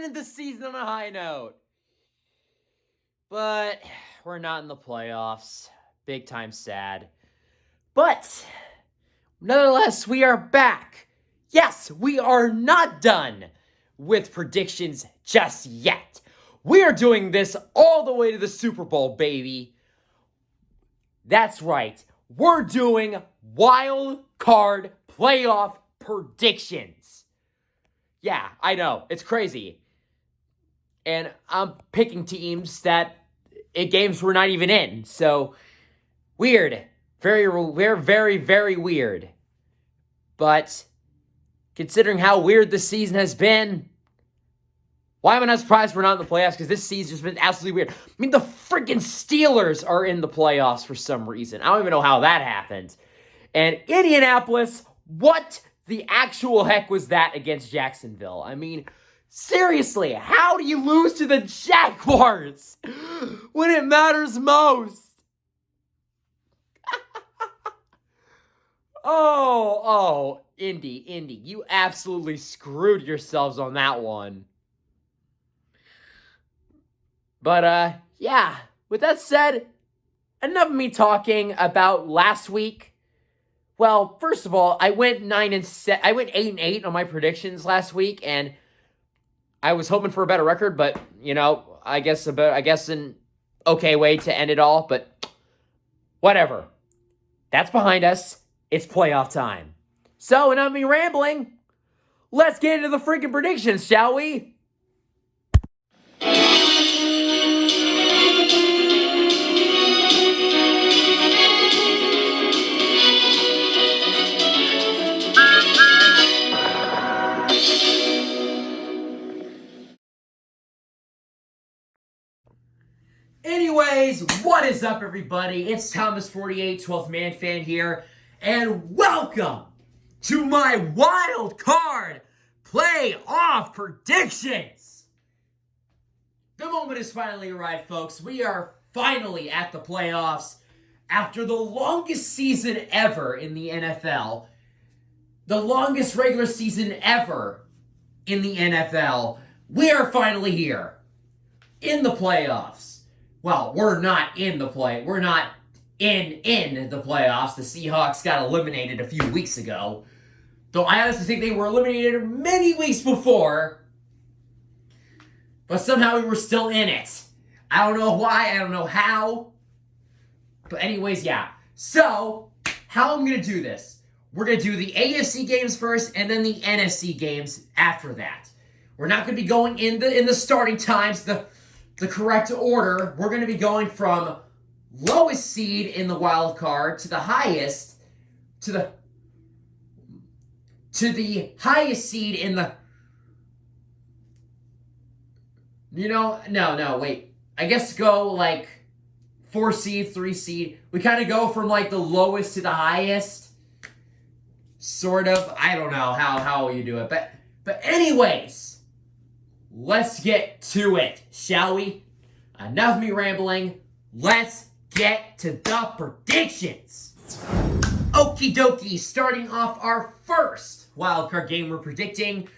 ended the season on a high note. But we're not in the playoffs. Big time sad. But nonetheless, we are back. Yes, we are not done with predictions just yet. We are doing this all the way to the Super Bowl, baby. That's right. We're doing wild card playoff predictions. Yeah, I know. It's crazy. And I'm picking teams that games we're not even in. So, weird. Very, very weird. But, considering how weird this season has been, why am I not surprised we're not in the playoffs? Because this season's been absolutely weird. I mean, the freaking Steelers are in the playoffs for some reason. I don't even know how that happened. And Indianapolis, what the actual heck was that against Jacksonville? I mean, seriously, how do you lose to the Jaguars when it matters most? Indy, you absolutely screwed yourselves on that one. But, yeah, with that said, enough of me talking about last week. Well, first of all, I went 8-8 on my predictions last week, and I was hoping for a better record, but, I guess an okay way to end it all, but whatever. That's behind us. It's playoff time. So, enough of me rambling. Let's get into the freaking predictions, shall we? Anyways, what is up, everybody? It's Thomas48, 12th Man Fan here, and welcome to my wild card playoff predictions. The moment has finally arrived, folks. We are finally at the playoffs after the longest season ever in the NFL, the longest regular season ever in the NFL. We are finally here in the playoffs. Well, we're not in the playoffs. The Seahawks got eliminated a few weeks ago. Though I honestly think they were eliminated many weeks before. But somehow we were still in it. I don't know why. I don't know how. But anyways, yeah. So, how I'm going to do this. We're going to do the AFC games first and then the NFC games after that. We're not going to be going in the starting times, the correct order. We're going to be going from lowest seed in the wild card to the highest, to the highest seed in the... No, wait. I guess go, 4 seed, 3 seed. We kind of go from, the lowest to the highest. Sort of. I don't know how you do it. But anyways, let's get to it, shall we? Enough of me rambling. Let's get to the predictions. Okie dokie, starting off our first wildcard game we're predicting,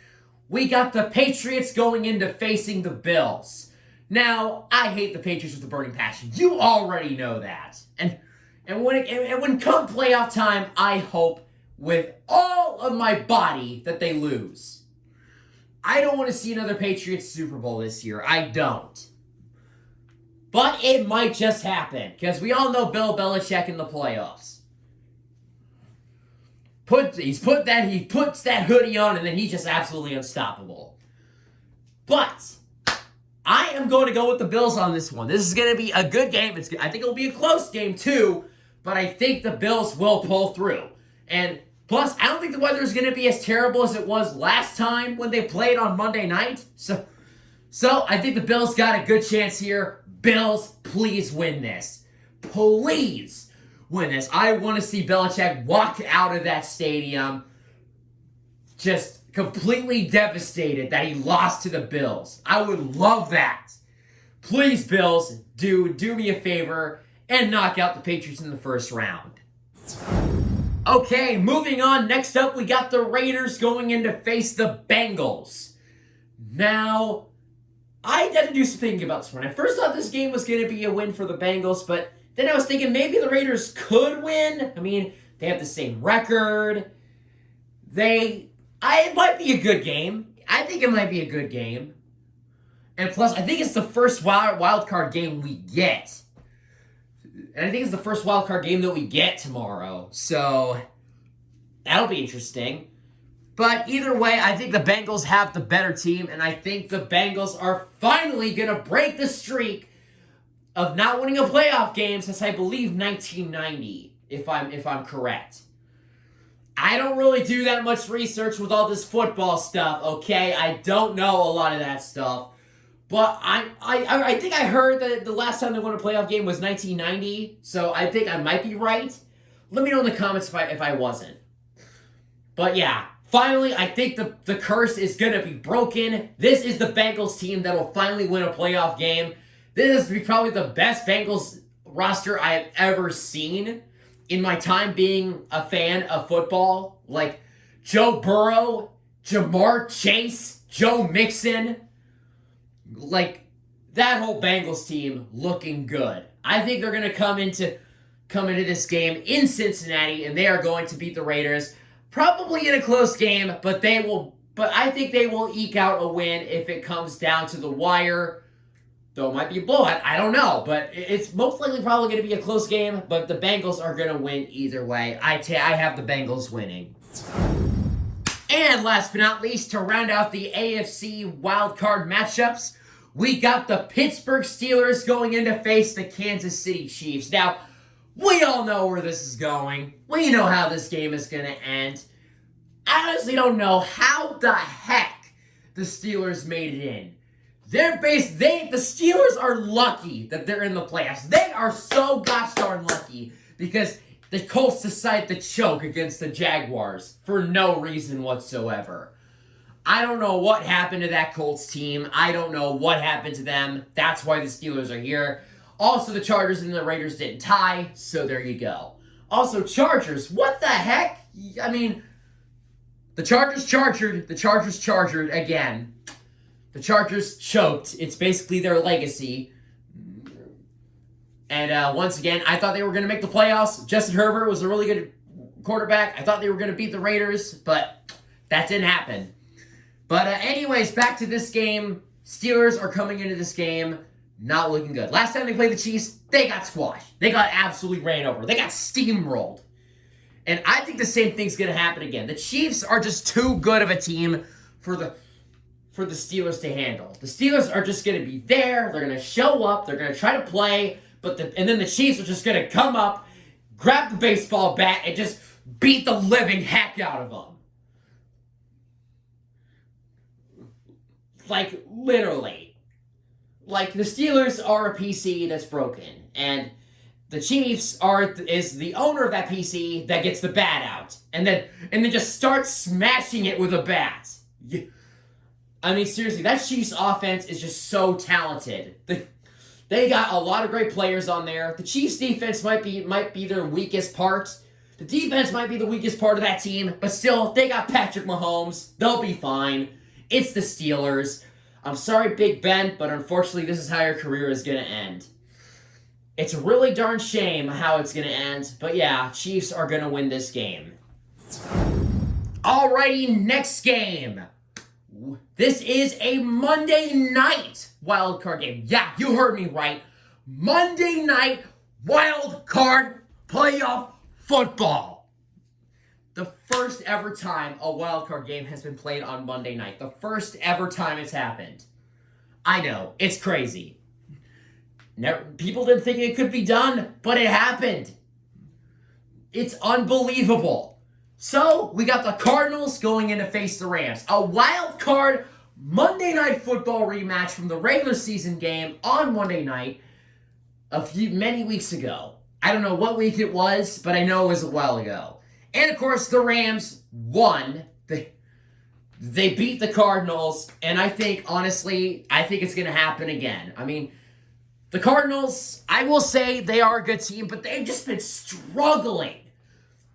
we got the Patriots going into facing the Bills. Now, I hate the Patriots with a burning passion. You already know that. And when come playoff time, I hope with all of my body that they lose. I don't want to see another Patriots Super Bowl this year. I don't. But it might just happen, because we all know Bill Belichick in the playoffs. He puts that hoodie on, and then he's just absolutely unstoppable. But I am going to go with the Bills on this one. This is going to be a good game. I think it'll be a close game too, but I think the Bills will pull through. And plus, I don't think the weather is going to be as terrible as it was last time when they played on Monday night. So I think the Bills got a good chance here. Bills, please win this. Please win this. I want to see Belichick walk out of that stadium just completely devastated that he lost to the Bills. I would love that. Please, Bills, do me a favor and knock out the Patriots in the first round. Okay, moving on. Next up, we got the Raiders going in to face the Bengals. Now, I had to do some thinking about this one. I first thought this game was going to be a win for the Bengals, but then I was thinking maybe the Raiders could win. I mean, they have the same record. It might be a good game. I think it might be a good game. And plus, I think it's the first wild card game we get. And I think it's the first wild card game that we get tomorrow. So, that'll be interesting. But either way, I think the Bengals have the better team, and I think the Bengals are finally going to break the streak of not winning a playoff game since, I believe, 1990, if I'm correct. I don't really do that much research with all this football stuff, okay? I don't know a lot of that stuff. But I think I heard that the last time they won a playoff game was 1990, so I think I might be right. Let me know in the comments if I wasn't. But yeah, finally, I think the curse is going to be broken. This is the Bengals team that will finally win a playoff game. This is probably the best Bengals roster I have ever seen in my time being a fan of football. Like Joe Burrow, Jamar Chase, Joe Mixon. Like, that whole Bengals team looking good. I think they're going to come into this game in Cincinnati, and they are going to beat the Raiders. Probably in a close game, but I think they will eke out a win if it comes down to the wire. Though it might be a blowout, I don't know. But it's most likely probably going to be a close game, but the Bengals are going to win either way. I have the Bengals winning. And last but not least, to round out the AFC wildcard matchups, we got the Pittsburgh Steelers going in to face the Kansas City Chiefs. Now, we all know where this is going. We know how this game is going to end. I honestly don't know how the heck the Steelers made it in. The Steelers are lucky that they're in the playoffs. They are so gosh darn lucky because the Colts decided to choke against the Jaguars for no reason whatsoever. I don't know what happened to that Colts team. I don't know what happened to them. That's why the Steelers are here. Also, the Chargers and the Raiders didn't tie, so there you go. Also, Chargers, what the heck? I mean, the Chargers chargered again. The Chargers choked. It's basically their legacy. And once again, I thought they were going to make the playoffs. Justin Herbert was a really good quarterback. I thought they were going to beat the Raiders, but that didn't happen. But anyways, back to this game. Steelers are coming into this game not looking good. Last time they played the Chiefs, they got squashed. They got absolutely ran over. They got steamrolled. And I think the same thing's going to happen again. The Chiefs are just too good of a team for the Steelers to handle. The Steelers are just going to be there. They're going to show up. They're going to try to play. And then the Chiefs are just going to come up, grab the baseball bat, and just beat the living heck out of them. Like, literally. Like, the Steelers are a PC that's broken. And the Chiefs is the owner of that PC that gets the bat out. And then just starts smashing it with a bat. I mean, seriously, that Chiefs offense is just so talented. They got a lot of great players on there. The Chiefs defense might be their weakest part. The defense might be the weakest part of that team, but still, they got Patrick Mahomes. They'll be fine. It's the Steelers. I'm sorry, Big Ben, but unfortunately, this is how your career is going to end. It's a really darn shame how it's going to end, but yeah, Chiefs are going to win this game. Alrighty, next game. This is a Monday night wildcard game. Yeah, you heard me right. Monday night wildcard playoff football. The first ever time a wildcard game has been played on Monday night. The first ever time it's happened. I know, it's crazy. People didn't think it could be done, but it happened. It's unbelievable. So, we got the Cardinals going in to face the Rams. A wild card Monday Night Football rematch from the regular season game on Monday night many weeks ago. I don't know what week it was, but I know it was a while ago. And, of course, the Rams won. They beat the Cardinals, and honestly, I think it's going to happen again. I mean, the Cardinals, I will say they are a good team, but they've just been struggling.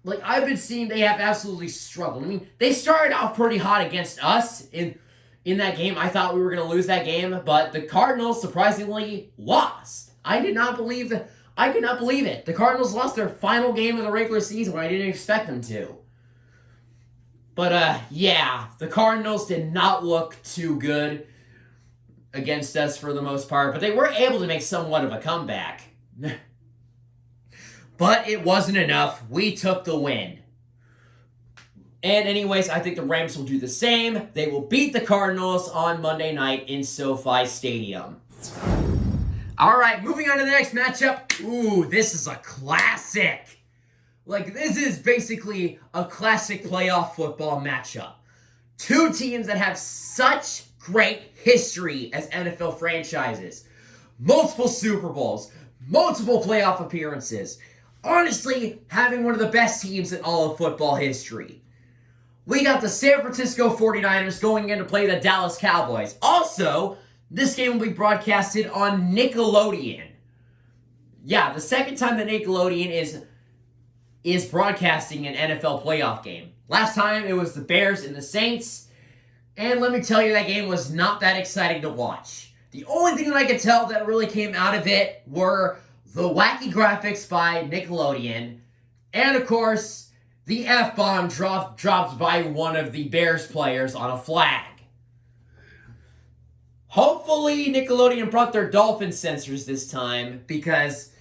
Like, I've been seeing they have absolutely struggled. I mean, they started off pretty hot against us in in that game. I thought we were going to lose that game, but the Cardinals surprisingly lost. I could not believe it. The Cardinals lost their final game of the regular season when I didn't expect them to. But, yeah, the Cardinals did not look too good against us for the most part, but they were able to make somewhat of a comeback. But it wasn't enough. We took the win. And anyways, I think the Rams will do the same. They will beat the Cardinals on Monday night in SoFi Stadium. All right, moving on to the next matchup. Ooh, this is a classic. Like, this is basically a classic playoff football matchup. Two teams that have such great history as NFL franchises. Multiple Super Bowls, multiple playoff appearances. Honestly, having one of the best teams in all of football history. We got the San Francisco 49ers going in to play the Dallas Cowboys. Also, this game will be broadcasted on Nickelodeon. Yeah, the second time that Nickelodeon is broadcasting an NFL playoff game. Last time it was the Bears and the Saints, and let me tell you, that game was not that exciting to watch. The only thing that I could tell that really came out of it were the wacky graphics by Nickelodeon, and of course, the F-bomb dropped by one of the Bears players on a flag. Hopefully, Nickelodeon brought their dolphin sensors this time, because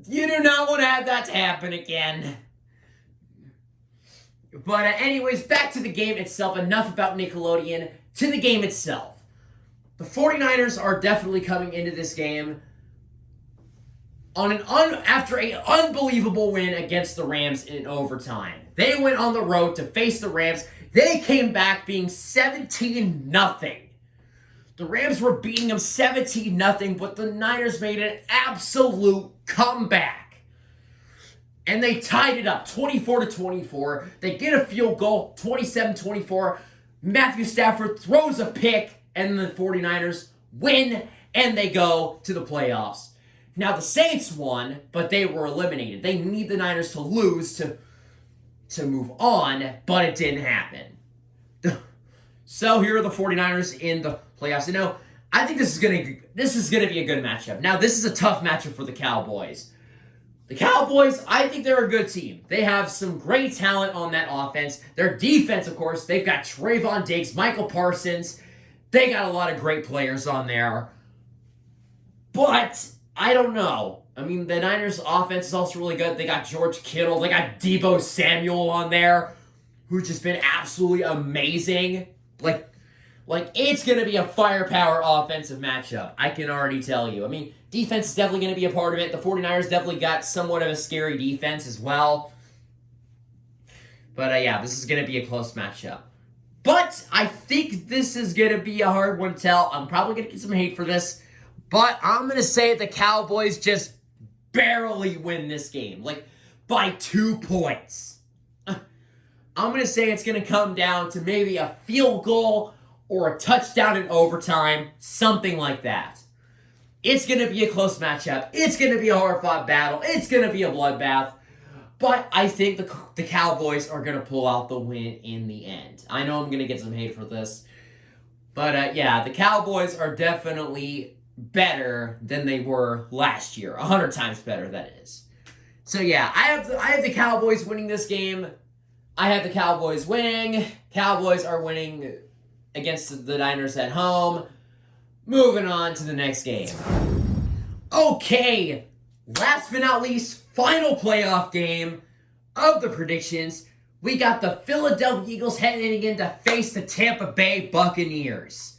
you do not want to have that to happen again. But anyways, back to the game itself. Enough about Nickelodeon. To the game itself. The 49ers are definitely coming into this game after an unbelievable win against the Rams in overtime. They went on the road to face the Rams. They came back being 17-0. The Rams were beating them 17-0, but the Niners made an absolute comeback. And they tied it up 24-24. They get a field goal, 27-24. Matthew Stafford throws a pick, and the 49ers win, and they go to the playoffs. Now, the Saints won, but they were eliminated. They need the Niners to lose to move on, but it didn't happen. So here are the 49ers in the playoffs. You know, I think this is gonna be a good matchup. Now, this is a tough matchup for the Cowboys. The Cowboys, I think they're a good team. They have some great talent on that offense. Their defense, of course, they've got Trayvon Diggs, Michael Parsons. They got a lot of great players on there. But I don't know. I mean, the Niners' offense is also really good. They got George Kittle. They got Deebo Samuel on there, who's just been absolutely amazing. Like it's going to be a firepower offensive matchup. I can already tell you. I mean, defense is definitely going to be a part of it. The 49ers definitely got somewhat of a scary defense as well. But, yeah, this is going to be a close matchup. But I think this is going to be a hard one to tell. I'm probably going to get some hate for this. But I'm going to say the Cowboys just barely win this game. Like, by 2 points. I'm going to say it's going to come down to maybe a field goal or a touchdown in overtime. Something like that. It's going to be a close matchup. It's going to be a hard-fought battle. It's going to be a bloodbath. But I think the Cowboys are going to pull out the win in the end. I know I'm going to get some hate for this. But, yeah, the Cowboys are definitely better than they were last year. 100 times better, that is. So, yeah, I have the Cowboys winning this game. I have the Cowboys winning. Cowboys are winning against the Niners at home. Moving on to the next game. Okay, last but not least, final playoff game of the predictions. We got the Philadelphia Eagles heading in to face the Tampa Bay Buccaneers.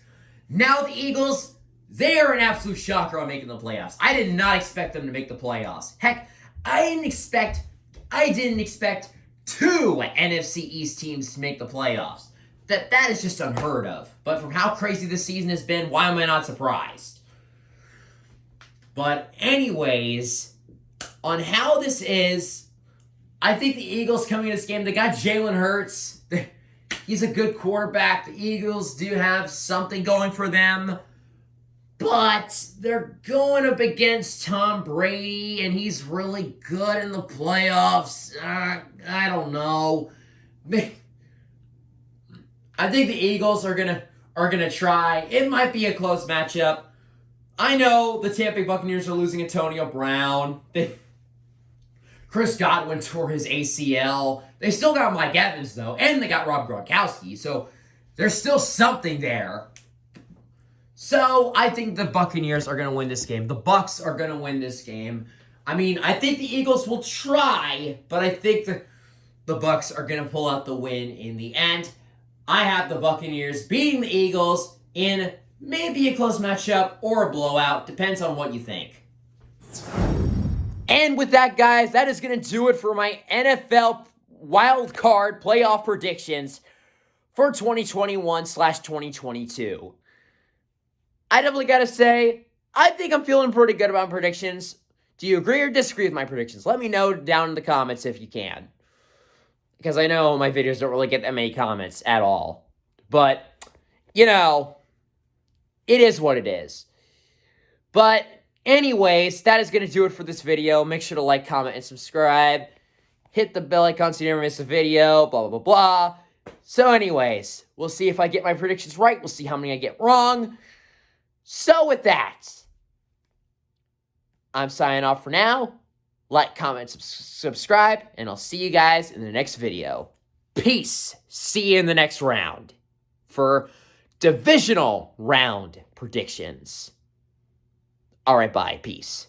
Now the Eagles, they are an absolute shocker on making the playoffs. I did not expect them to make the playoffs. Heck, I didn't expect 2 NFC East teams to make the playoffs. That is just unheard of. But from how crazy this season has been, why am I not surprised? But anyways, on how this is, I think the Eagles coming in this game, they got Jalen Hurts. He's a good quarterback. The Eagles do have something going for them. But they're going up against Tom Brady, and he's really good in the playoffs. I don't know. I think the Eagles are going to are going to try. It might be a close matchup. I know the Tampa Bay Buccaneers are losing Antonio Brown. Chris Godwin tore his ACL. They still got Mike Evans, though, and they got Rob Gronkowski, so there's still something there. So I think the Buccaneers are going to win this game. The Bucs are going to win this game. I mean, I think the Eagles will try, but I think the Bucs are going to pull out the win in the end. I have the Buccaneers beating the Eagles in maybe a close matchup or a blowout. Depends on what you think. And with that, guys, that is going to do it for my NFL wild card playoff predictions for 2021/2022. I definitely got to say, I think I'm feeling pretty good about predictions. Do you agree or disagree with my predictions? Let me know down in the comments if you can. Because I know my videos don't really get that many comments at all. But, you know, it is what it is. But anyways, that is going to do it for this video. Make sure to like, comment, and subscribe. Hit the bell icon so you never miss a video. Blah, blah, blah, blah. So anyways, we'll see if I get my predictions right. We'll see how many I get wrong. So with that, I'm signing off for now. Like, comment, subscribe, and I'll see you guys in the next video. Peace. See you in the next round for divisional round predictions. All right, bye. Peace.